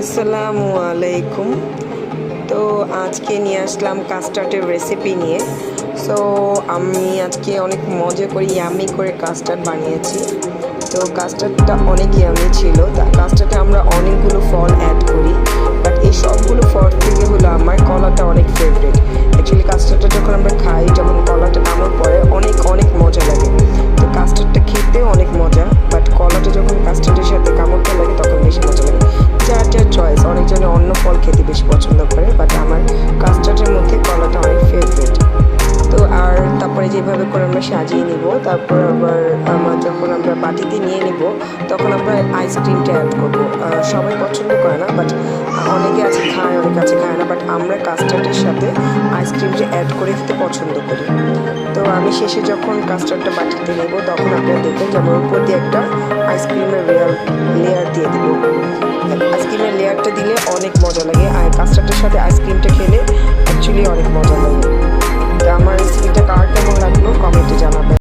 আসসালামু আলাইকুম। তো আজকে নিয়ে আসলাম কাস্টার্ডের রেসিপি নিয়ে। সো আমি আজকে অনেক মজা করে ইয়ামি করে কাস্টার্ড বানিয়েছি। তো কাস্টার্ডটা অনেক ইয়ামি ছিল। কাস্টার্ডে আমরা অনেকগুলো ফল অ্যাড করি, বাট এই সবগুলো ফল থেকে হলো আমার কলাটা অনেক ফেভারিট। অ্যাকচুয়ালি কাস্টার্ডটা যখন আমরা খাই, যখন কলাটা কামড় পড়ে অনেক অনেক মজা লাগে। তো কাস্টার্ডটা খেতেও অনেক মজা, বাট কলাটা যখন কাস্টার্ডের সাথে কামড় লাগে তখন বেশি মজা লাগে। যার যার চয়েস, অনেকজনে অন্য ফল খেতে বেশি পছন্দ করে, বাট আমার কাস্টার্ডের মধ্যে কলাটা অনেক ফেভারিট। তো আর তারপরে যেভাবে করে আমরা সাজিয়ে নিব, তারপর আবার যখন আমরা বাটিতে নিয়ে নিব তখন আমরা আইসক্রিমটা অ্যাড করবো। সবাই পছন্দ করে না, বাট অনেকে আছে খায়, অনেকে আছে খায় না, বাট আমরা কাস্টার্ডের সাথে আইসক্রিমটা অ্যাড করে খেতে পছন্দ করি। তো আমি শেষে যখন কাস্টার্ডটা বাটিতে নেব তখন আপনারা দেখবেন যে আমার উপর দিয়ে একটা আইসক্রিমের লেয়ার দিয়ে দেবো। আইসক্রিমের লেয়ারটা দিলে অনেক মজা লাগে, আর কাস্টার্ডের সাথে আইসক্রিমটা খেলে